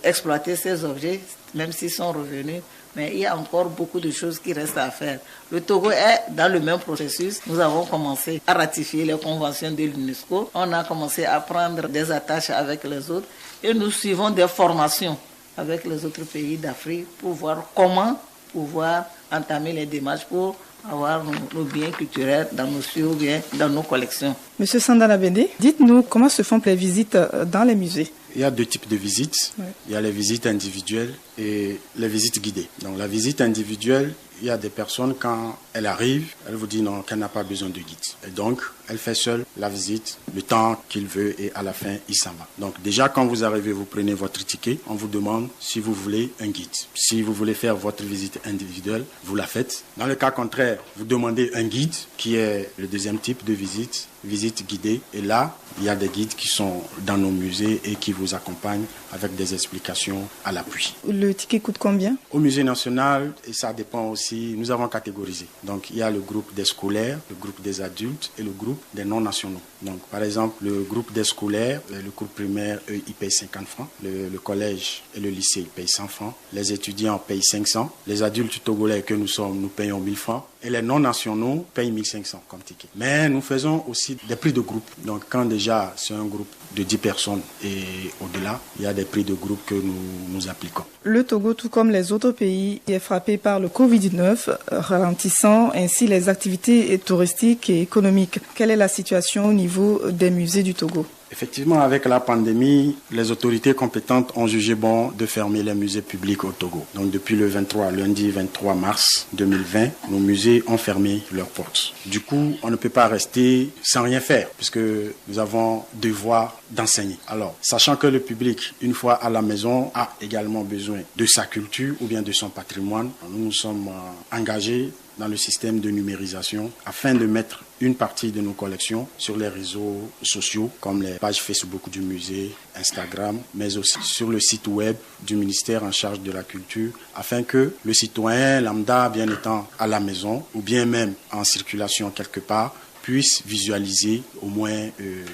exploiter ces objets. même s'ils sont revenus. Mais il y a encore beaucoup de choses qui restent à faire. Le Togo est dans le même processus. Nous avons commencé à ratifier les conventions de l'UNESCO. On a commencé à prendre des attaches avec les autres. Et nous suivons des formations avec les autres pays d'Afrique pour voir comment pouvoir entamer les démarches pour avoir nos biens culturels dans nos cieux ou bien dans nos collections. Monsieur Sanda Nabédé, dites-nous comment se font les visites dans les musées? Il y a 2 types de visites. Ouais. Il y a les visites individuelles et les visites guidées. Donc la visite individuelle, il y a des personnes, quand elle arrive, elle vous dit non, qu'elle n'a pas besoin de guide. Et donc, elle fait seule la visite, le temps qu'il veut, et à la fin, il s'en va. Donc déjà, quand vous arrivez, vous prenez votre ticket, on vous demande si vous voulez un guide. Si vous voulez faire votre visite individuelle, vous la faites. Dans le cas contraire, vous demandez un guide, qui est le 2e type de visite, visite guidée. Et là, il y a des guides qui sont dans nos musées et qui vous accompagnent avec des explications à l'appui. Le ticket coûte combien? Au musée national, et ça dépend aussi, nous avons catégorisé. Donc il y a le groupe des scolaires, le groupe des adultes et le groupe des non-nationaux. Donc par exemple, le groupe des scolaires, le cours primaire, eux, ils payent 50 francs. Le collège et le lycée, ils payent 100 francs. Les étudiants payent 500. Les adultes togolais que nous sommes, nous payons 1000 francs. Et les non-nationaux payent 1500 comme ticket. Mais nous faisons aussi des prix de groupe. Donc quand déjà c'est un groupe de 10 personnes et au-delà, il y a des prix de groupe que nous appliquons. Le Togo, tout comme les autres pays, est frappé par le Covid-19, ralentissant ainsi les activités touristiques et économiques. Quelle est la situation au niveau des musées du Togo? Effectivement, avec la pandémie, les autorités compétentes ont jugé bon de fermer les musées publics au Togo. Donc depuis le lundi 23 mars 2020, nos musées ont fermé leurs portes. Du coup, on ne peut pas rester sans rien faire puisque nous avons devoir d'enseigner. Alors, sachant que le public, une fois à la maison, a également besoin de sa culture ou bien de son patrimoine, nous nous sommes engagés dans le système de numérisation afin de mettre une partie de nos collections sur les réseaux sociaux comme les pages Facebook du musée, Instagram, mais aussi sur le site web du ministère en charge de la culture afin que le citoyen lambda, bien étant à la maison ou bien même en circulation quelque part, puisse visualiser au moins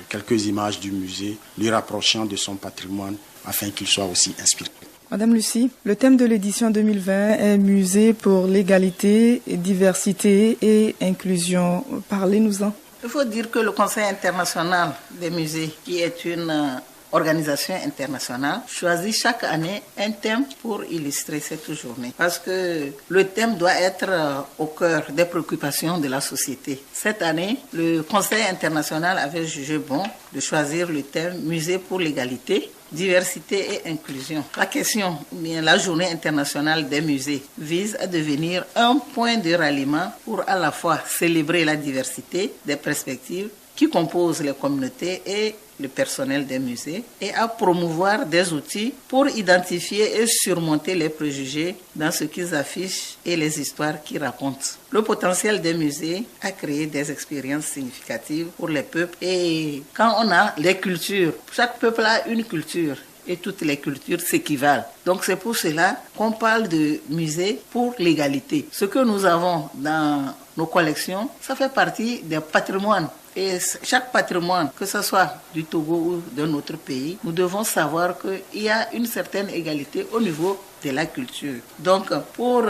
quelques images du musée, lui rapprochant de son patrimoine afin qu'il soit aussi inspiré. Madame Lucie, le thème de l'édition 2020 est Musée pour l'égalité, diversité et inclusion. Parlez-nous-en. Il faut dire que le Conseil international des musées, qui est une organisation internationale, choisit chaque année un thème pour illustrer cette journée. Parce que le thème doit être au cœur des préoccupations de la société. Cette année, le Conseil international avait jugé bon de choisir le thème Musée pour l'égalité, diversité et inclusion. La question, la journée internationale des musées, vise à devenir un point de ralliement pour à la fois célébrer la diversité des perspectives qui composent les communautés et le personnel des musées et à promouvoir des outils pour identifier et surmonter les préjugés dans ce qu'ils affichent et les histoires qu'ils racontent. Le potentiel des musées a créé des expériences significatives pour les peuples et quand on a les cultures, chaque peuple a une culture et toutes les cultures s'équivalent. Donc c'est pour cela qu'on parle de musée pour l'égalité. Ce que nous avons dans nos collections, ça fait partie des patrimoines. Et chaque patrimoine, que ce soit du Togo ou d'un autre pays, nous devons savoir qu'il y a une certaine égalité au niveau de la culture. Donc, pour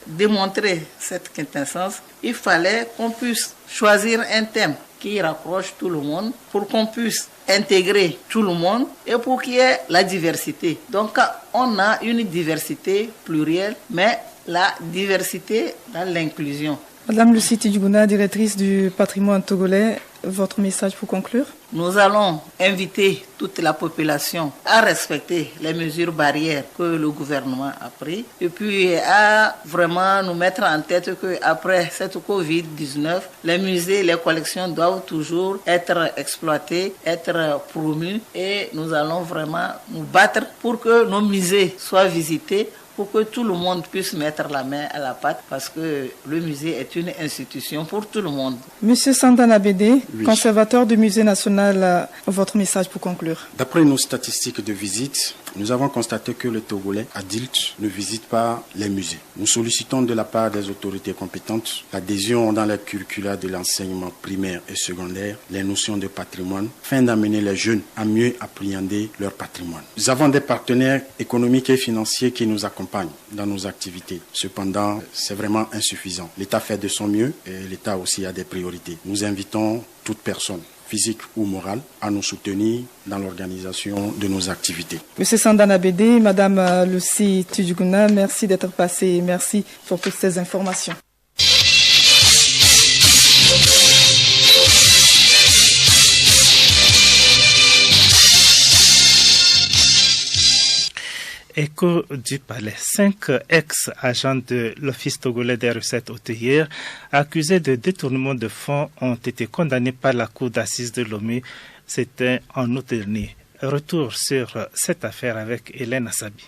démontrer cette quintessence, il fallait qu'on puisse choisir un thème qui rapproche tout le monde, pour qu'on puisse intégrer tout le monde et pour qu'il y ait la diversité. Donc, on a une diversité plurielle, mais la diversité dans l'inclusion. Madame Lucie Tidjouguna, directrice du patrimoine togolais, votre message pour conclure? Nous allons inviter toute la population à respecter les mesures barrières que le gouvernement a prises et puis à vraiment nous mettre en tête qu'après cette Covid-19, les musées, les collections doivent toujours être exploitées, être promues et nous allons vraiment nous battre pour que nos musées soient visités, pour que tout le monde puisse mettre la main à la pâte parce que le musée est une institution pour tout le monde. Monsieur Sanda Nabédé, oui, conservateur du musée national, votre message pour conclure? D'après nos statistiques de visite, nous avons constaté que les Togolais adultes ne visitent pas les musées. Nous sollicitons de la part des autorités compétentes l'adhésion dans les curricula de l'enseignement primaire et secondaire, les notions de patrimoine, afin d'amener les jeunes à mieux appréhender leur patrimoine. Nous avons des partenaires économiques et financiers qui nous accompagnent dans nos activités. Cependant, c'est vraiment insuffisant. L'État fait de son mieux et l'État aussi a des priorités. Nous invitons toute personne, physique ou morale, à nous soutenir dans l'organisation de nos activités. Monsieur Sanda Nabédé, Madame Lucie Tudjuguna, merci d'être passée et merci pour toutes ces informations. Écho du Palais. 5 ex-agents de l'Office togolais des recettes hôtelières accusés de détournement de fonds ont été condamnés par la Cour d'assises de Lomé. C'était en août dernier. Retour sur cette affaire avec Hélène Assabi.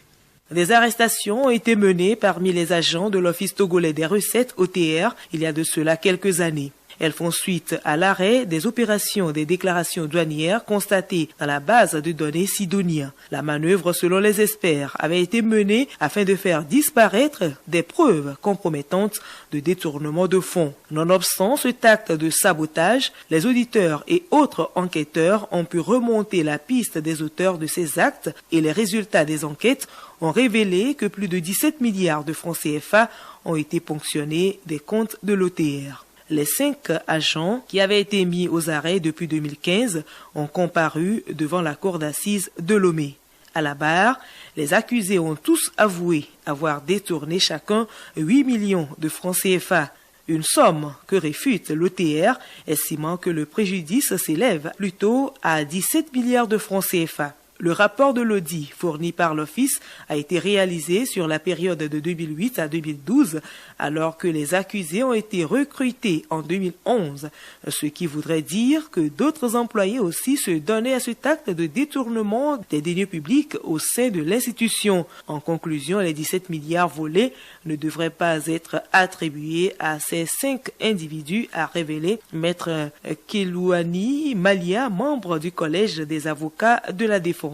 Des arrestations ont été menées parmi les agents de l'Office togolais des recettes OTR il y a de cela quelques années. Elles font suite à l'arrêt des opérations des déclarations douanières constatées dans la base de données Sidonia. La manœuvre, selon les experts, avait été menée afin de faire disparaître des preuves compromettantes de détournement de fonds. Nonobstant cet acte de sabotage, les auditeurs et autres enquêteurs ont pu remonter la piste des auteurs de ces actes et les résultats des enquêtes ont révélé que plus de 17 milliards de francs CFA ont été ponctionnés des comptes de l'OTR. Les 5 agents qui avaient été mis aux arrêts depuis 2015 ont comparu devant la cour d'assises de Lomé. À la barre, les accusés ont tous avoué avoir détourné chacun 8 millions de francs CFA, une somme que réfute l'OTR, estimant que le préjudice s'élève plutôt à 17 milliards de francs CFA. Le rapport de l'audit fourni par l'Office a été réalisé sur la période de 2008 à 2012, alors que les accusés ont été recrutés en 2011, ce qui voudrait dire que d'autres employés aussi se donnaient à cet acte de détournement des deniers publics au sein de l'institution. En conclusion, les 17 milliards volés ne devraient pas être attribués à ces 5 individus, a révélé Maître Kelouani Malia, membre du Collège des avocats de la défense.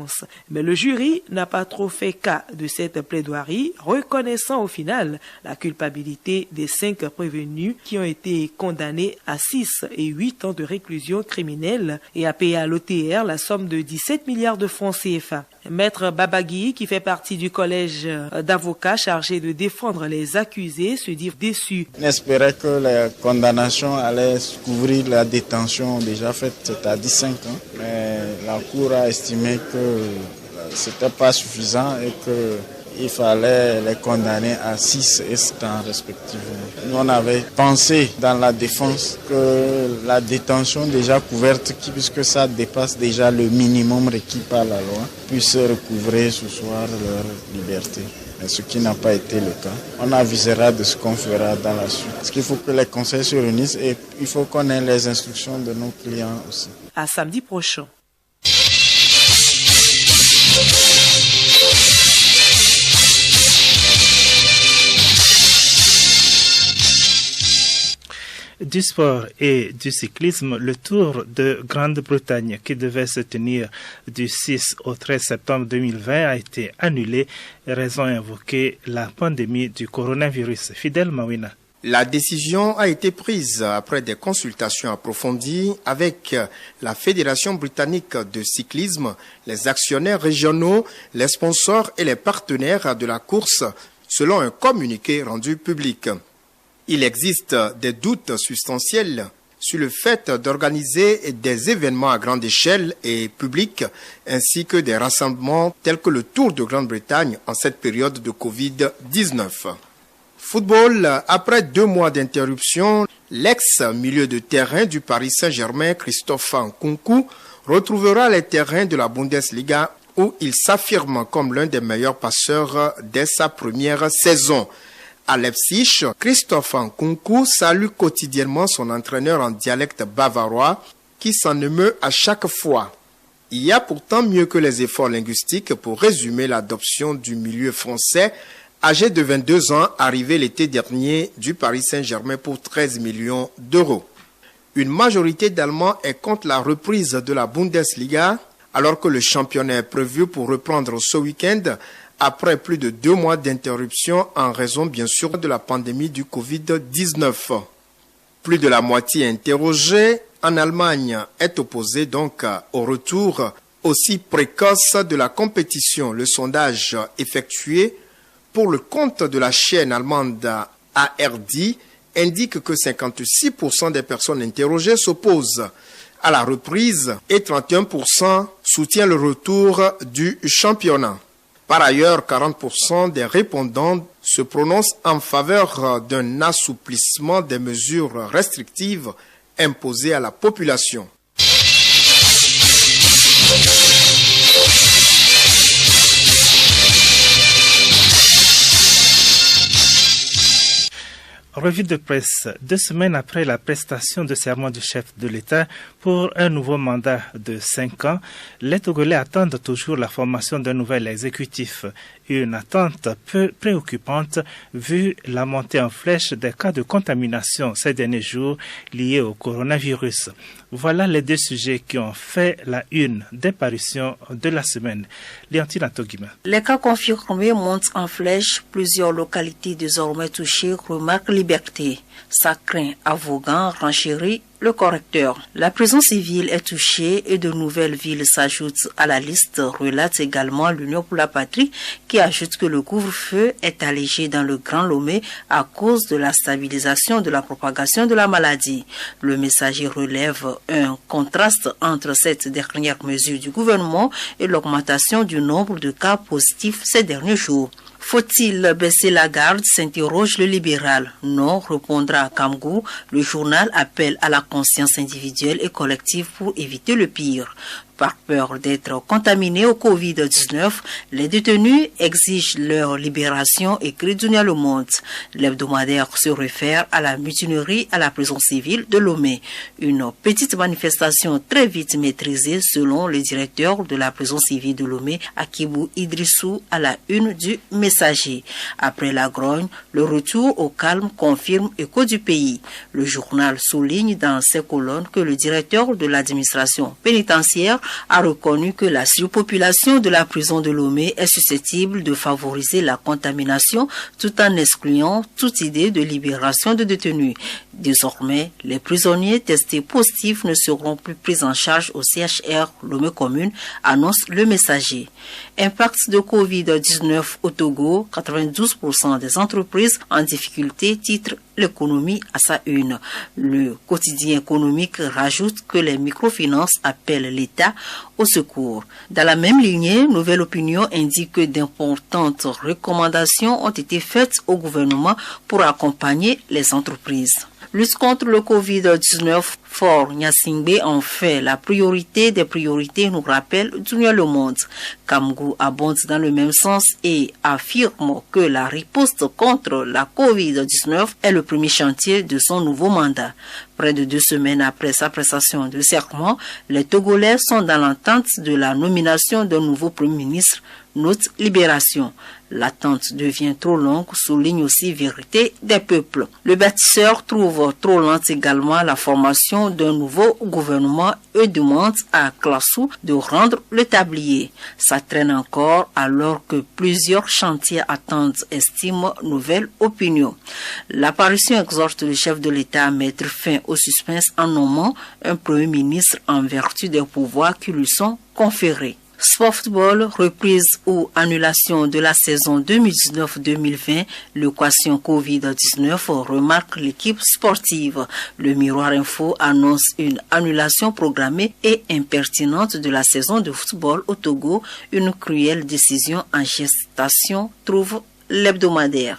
Mais le jury n'a pas trop fait cas de cette plaidoirie, reconnaissant au final la culpabilité des 5 prévenus qui ont été condamnés à 6 et 8 ans de réclusion criminelle et à payer à l'OTR la somme de 17 milliards de francs CFA. Maître Babagui, qui fait partie du collège d'avocats chargé de défendre les accusés, se dit déçu. On espérait que les condamnations allaient couvrir la détention déjà faite, c'est-à-dire 5 ans. Mais la Cour a estimé que c'était pas suffisant et qu'il fallait les condamner à 6 et 7 ans respectivement. Nous, on avait pensé dans la défense que la détention déjà couverte, puisque ça dépasse déjà le minimum requis par la loi, puisse recouvrer ce soir leur liberté. Mais ce qui n'a pas été le cas. On avisera de ce qu'on fera dans la suite. Parce qu'il faut que les conseils se réunissent et il faut qu'on ait les instructions de nos clients aussi. À samedi prochain. Du sport et du cyclisme, le Tour de Grande-Bretagne qui devait se tenir du 6 au 13 septembre 2020 a été annulé, raison invoquée la pandémie du coronavirus. Fidèle Mawina. La décision a été prise après des consultations approfondies avec la Fédération britannique de cyclisme, les actionnaires régionaux, les sponsors et les partenaires de la course, selon un communiqué rendu public. Il existe des doutes substantiels sur le fait d'organiser des événements à grande échelle et publics, ainsi que des rassemblements tels que le Tour de Grande-Bretagne en cette période de Covid-19. Football, après 2 mois d'interruption, l'ex-milieu de terrain du Paris Saint-Germain, Christophe Nkunku, retrouvera les terrains de la Bundesliga où il s'affirme comme l'un des meilleurs passeurs dès sa première saison. À Leipzig, Christophe Nkunku salue quotidiennement son entraîneur en dialecte bavarois qui s'en émeut à chaque fois. Il y a pourtant mieux que les efforts linguistiques pour résumer l'adoption du milieu français âgé de 22 ans, arrivé l'été dernier du Paris Saint-Germain pour 13 millions d'euros. Une majorité d'Allemands est contre la reprise de la Bundesliga alors que le championnat est prévu pour reprendre ce week-end après plus de 2 mois d'interruption en raison bien sûr de la pandémie du Covid-19. Plus de la moitié interrogée en Allemagne est opposée donc au retour aussi précoce de la compétition. Le sondage effectué pour le compte de la chaîne allemande ARD indique que 56% des personnes interrogées s'opposent à la reprise et 31% soutiennent le retour du championnat. Par ailleurs, 40% des répondants se prononcent en faveur d'un assouplissement des mesures restrictives imposées à la population. Revue de presse, 2 semaines après la prestation de serment du chef de l'État pour un nouveau mandat de 5 ans, les Togolais attendent toujours la formation d'un nouvel exécutif. Une attente peu préoccupante vu la montée en flèche des cas de contamination ces derniers jours liés au coronavirus. Voilà les 2 sujets qui ont fait la une des parutions de la semaine. Léontine Atogima. Les cas confirmés montent en flèche. Plusieurs localités désormais touchées remarquent liberté. Sacrin, Avogan, Ranchéry, le correcteur. La prison civile est touchée et de nouvelles villes s'ajoutent à la liste, relate également l'Union pour la Patrie, qui ajoute que le couvre-feu est allégé dans le Grand Lomé à cause de la stabilisation de la propagation de la maladie. Le Messager relève un contraste entre cette dernière mesure du gouvernement et l'augmentation du nombre de cas positifs ces derniers jours. Faut-il baisser la garde, s'interroge le libéral. Non, répondra Kamgou. Le journal appelle à la conscience individuelle et collective pour éviter le pire. Par peur d'être contaminés au Covid-19, les détenus exigent leur libération, écrit Dunia Le Monde. L'hebdomadaire se réfère à la mutinerie à la prison civile de Lomé. Une petite manifestation très vite maîtrisée selon le directeur de la prison civile de Lomé, Akibou Idrissou, à la une du Messager. Après la grogne, le retour au calme confirme Écho du pays. Le journal souligne dans ses colonnes que le directeur de l'administration pénitentiaire a reconnu que la surpopulation de la prison de Lomé est susceptible de favoriser la contamination tout en excluant toute idée de libération de détenus. Désormais, les prisonniers testés positifs ne seront plus pris en charge au CHR Lomé Commune, annonce le Messager. Impact de Covid-19 au Togo, 92% des entreprises en difficulté, titre l'économie à sa une. Le quotidien économique rajoute que les microfinances appellent l'État au secours. Dans la même lignée, Nouvelle Opinion indique que d'importantes recommandations ont été faites au gouvernement pour accompagner les entreprises. Lutte contre le Covid-19, Fort Nyasingbe en fait la priorité des priorités, nous rappelle Dunia Le Monde. Kamgou abonde dans le même sens et affirme que la riposte contre la Covid-19 est le premier chantier de son nouveau mandat. Près de 2 semaines après sa prestation de serment, les Togolais sont dans l'attente de la nomination d'un nouveau Premier ministre, note Libération. L'attente devient trop longue, souligne aussi Vérité des peuples. Le bâtisseur trouve trop lente également la formation d'un nouveau gouvernement et demande à Klassou de rendre le tablier. Ça traîne encore alors que plusieurs chantiers attendent, estime Nouvelle Opinion. L'apparition exhorte le chef de l'État à mettre fin au suspense en nommant un Premier ministre en vertu des pouvoirs qui lui sont conférés. Softball, reprise ou annulation de la saison 2019-2020, l'équation Covid-19 remarque l'équipe sportive. Le Miroir Info annonce une annulation programmée et impertinente de la saison de football au Togo. Une cruelle décision en gestation, trouve l'hebdomadaire.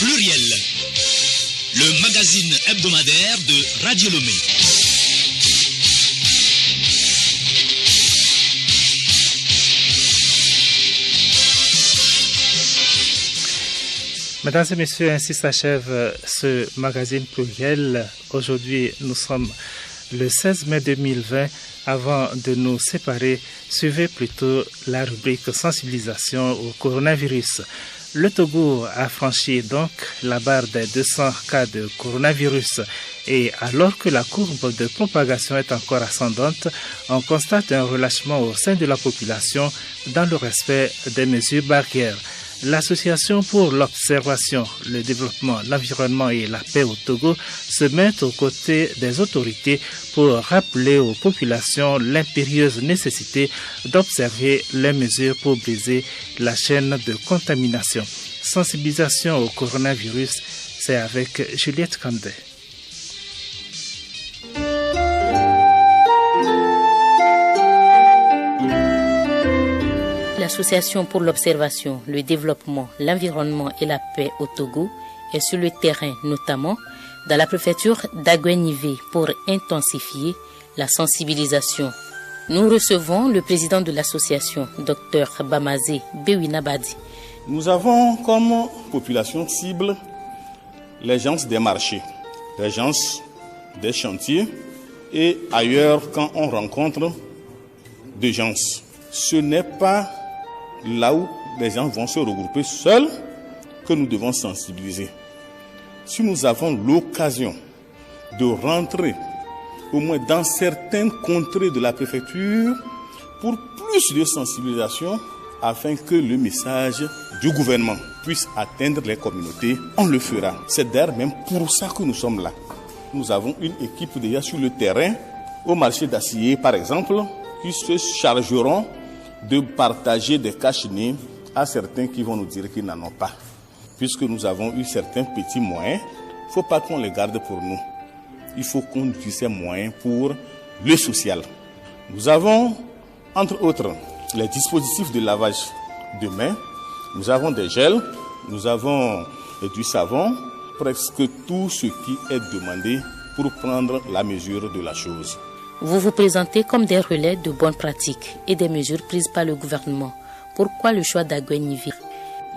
Pluriel, le magazine hebdomadaire de Radio Lomé. Mesdames et messieurs, ainsi s'achève ce magazine pluriel. Aujourd'hui, nous sommes le 16 mai 2020. Avant de nous séparer, suivez plutôt la rubrique sensibilisation au coronavirus. Le Togo a franchi donc la barre des 200 cas de coronavirus et alors que la courbe de propagation est encore ascendante, on constate un relâchement au sein de la population dans le respect des mesures barrières. L'Association pour l'observation, le développement, l'environnement et la paix au Togo se met aux côtés des autorités pour rappeler aux populations l'impérieuse nécessité d'observer les mesures pour briser la chaîne de contamination. Sensibilisation au coronavirus, c'est avec Juliette Kandé. L'Association pour l'observation, le développement, l'environnement et la paix au Togo est sur le terrain, notamment dans la préfecture d'Aguenivé, pour intensifier la sensibilisation. Nous recevons le président de l'association, Dr Bamazé Bewinabadi. Nous avons comme population cible les gens des marchés, les gens des chantiers et ailleurs quand on rencontre des gens. Ce n'est pas là où les gens vont se regrouper seuls que nous devons sensibiliser. Si nous avons l'occasion de rentrer au moins dans certaines contrées de la préfecture pour plus de sensibilisation afin que le message du gouvernement puisse atteindre les communautés, on le fera. C'est d'ailleurs même pour ça que nous sommes là. Nous avons une équipe déjà sur le terrain, au marché d'Assier par exemple, qui se chargeront de partager des cache-nez à certains qui vont nous dire qu'ils n'en ont pas. Puisque nous avons eu certains petits moyens, il ne faut pas qu'on les garde pour nous. Il faut qu'on utilise ces moyens pour le social. Nous avons, entre autres, les dispositifs de lavage de mains. Nous avons des gels, nous avons du savon, presque tout ce qui est demandé pour prendre la mesure de la chose. Vous vous présentez comme des relais de bonnes pratiques et des mesures prises par le gouvernement. Pourquoi le choix d'Aguenivé?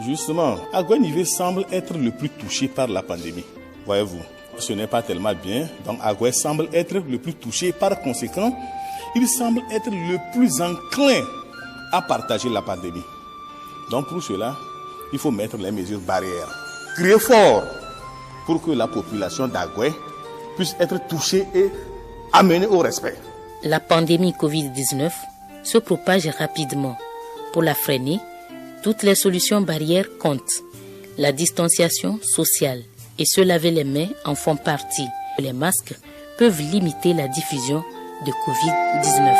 Justement, Aguenivé semble être le plus touché par la pandémie. Voyez-vous, ce n'est pas tellement bien. Donc Agué semble être le plus touché. Par conséquent, il semble être le plus enclin à partager la pandémie. Donc pour cela, il faut mettre les mesures barrières. Crier fort pour que la population d'Agué puisse être touchée et amenée au respect. La pandémie Covid-19 se propage rapidement. Pour la freiner, toutes les solutions barrières comptent. La distanciation sociale et se laver les mains en font partie. Les masques peuvent limiter la diffusion de Covid-19.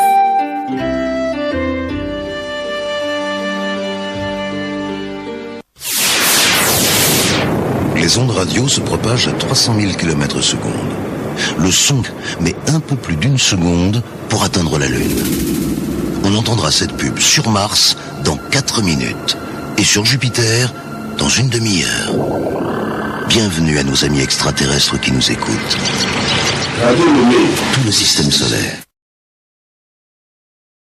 Les ondes radio se propagent à 300 000 km/s. Le son met un peu plus d'une seconde pour atteindre la Lune. On entendra cette pub sur Mars dans 4 minutes et sur Jupiter dans une demi-heure. Bienvenue à nos amis extraterrestres qui nous écoutent. Tout le système solaire.